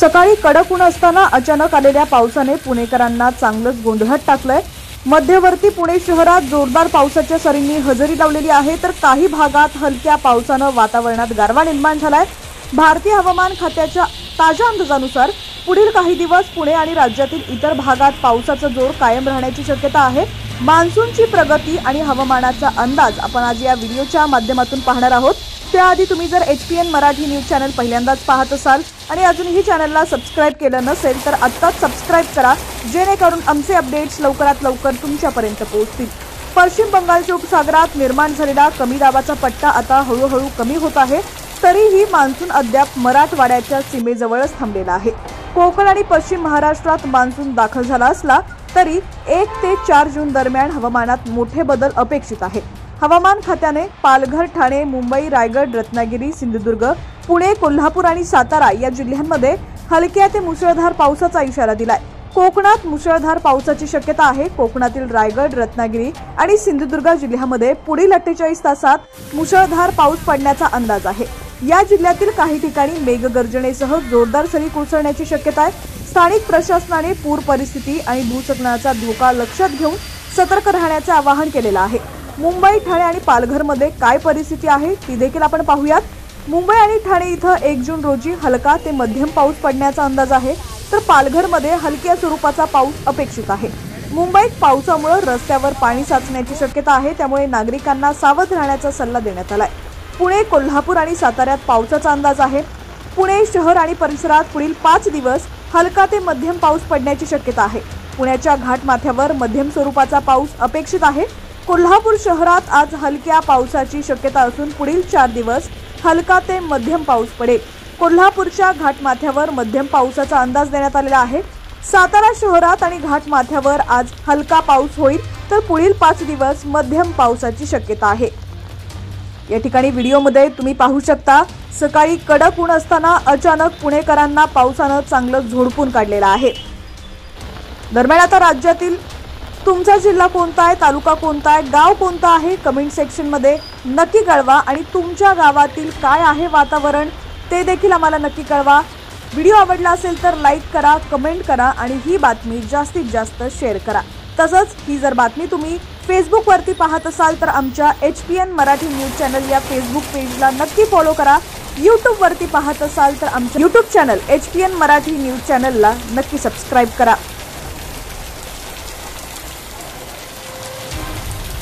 सकाळी कडक ऊन असताना अचानक आलेल्या पावसाने पुणेकरांना चांगलंच गोंधळात टाकलंय। मध्यवर्ती पुणे शहरात जोरदार पावसाच्या सरींनी हजेरी लावलेली आहे, तर काही भागात हलक्या पावसानं वातावरणात गारवा निर्माण झालाय। भारतीय हवामान खात्याच्या ताज्या अंदाजानुसार पुढील काही दिवस पुणे आणि राज्यातील इतर भागात पावसाचा जोर कायम राहण्याची शक्यता आहे। मान्सूनची प्रगती आणि हवामानाचा अंदाज आपण आज या व्हिडिओच्या माध्यमातून पाहणार आहोत। त्याआधी तुम्ही जर HPN मराठी न्यूज चॅनल पहिल्यांदाच पाहत असाल आणि अजूनही चॅनलला सबस्क्राइब केलं नसेल तर आत्ताच सबस्क्राइब करा, जेणेकरून आमचे अपडेट्स लवकरात लवकर तुमच्यापर्यंत पोहोचतील। पश्चिम बंगालच्या उपसागरात निर्माण झालेला कमी दाबाचा पट्टा आता हळूहळू कमी होत आहे, तरीही मान्सून अद्याप मराठवाड्याच्या सीमेजवळच थांबलेला आहे। कोकण आणि पश्चिम महाराष्ट्रात मान्सून दाखल झाला असला तरी 1 ते 4 जून दरम्यान हवामानात मोठे बदल अपेक्षित आहे। हवामान खात्याने पालघर, ठाणे, मुंबई, रायगड, रत्नागिरी, सिंधुदुर्ग, पुणे, कोल्हापूर आणि सातारा या जिल्ह्यांमध्ये हलक्या ते मुसळधार पावसाचा इशारा दिलाय। कोकणात मुसळधार पावसाची शक्यता आहे। कोकणातील रायगड, रत्नागिरी आणि सिंधुदुर्ग जिल्ह्यामध्ये पुढील 48 तासात मुसळधार पाऊस पडण्याचा अंदाज आहे। या जिल्ह्यातील काही ठिकाणी मेघगर्जनेसह जोरदार सरी कोसळण्याची शक्यता आहे। स्थानिक प्रशासनाने पूर परिस्थिती आणि भूस्खलनाचा धोका लक्षात घेऊन सतर्क राहण्याचे आवाहन केलेलं आहे। मुंबई, ठाणे आणि पालघरमध्ये काय परिस्थिती आहे ती देखील आपण पाहूयात। मुंबई आणि ठाणे इथं 1 जून रोजी हलका ते मध्यम पाऊस पडण्याचा अंदाज आहे, तर पालघरमध्ये हलक्या स्वरूपाचा पाऊस अपेक्षित आहे। मुंबईत पावसामुळे रस्त्यावर पाणी साचण्याची शक्यता आहे, त्यामुळे नागरिकांना सावध राहण्याचा सल्ला देण्यात आलाय। पुणे, कोल्हापूर आणि साताऱ्यात पावसाचा अंदाज आहे। पुणे शहर आणि परिसरात पुढील 5 दिवस हलका ते मध्यम पाऊस पडण्याची शक्यता आहे। पुण्याच्या घाटमाथ्यावर मध्यम स्वरूपाचा पाऊस अपेक्षित आहे। कोल्हापूर शहरात आज हलक्या पावसाची शक्यता असून पुढील 4 दिवस हलका ते मध्यम पाऊस पडेल। कोल्हापूरच्या घाटमाथ्यावर मध्यम पावसाचा अंदाज देण्यात आलेला आहे। सातारा शहरात आणि घाटमाथ्यावर आज हलका पाऊस होईल, तर पुढील 5 दिवस मध्यम पावसाची शक्यता आहे। या ठिकाणी व्हिडिओमध्ये तुम्ही पाहू शकता, सकाळी कडक ऊन असताना अचानक पुणेकरांना पावसानं चांगलं झोडपून काढलेलं आहे। दरम्यान आता राज्यातील तुमचा जिल्हा कोणता आहे, तालुका कोणता आहे, गाव कोणता आहे, कमेंट सेक्शन मध्ये नक्की कळवा आणि तुमच्या गावातील काय आहे वातावरण ते देखील आम्हाला नक्की कळवा। व्हिडिओ आवडला असेल तर लाईक करा, कमेंट करा आणि ही बातमी जास्तीत जास्त शेअर करा। तसंच ही जर बातमी तुम्ही फेसबुक वरती पाहत असाल तर आमच्या HPN मराठी न्यूज चॅनल या फेसबुक पेजला नक्की फॉलो करा। YouTube वरती पाहत असाल तर आमच्या YouTube channel HPN Marathi news चॅनलला नक्की सबस्क्राइब करा।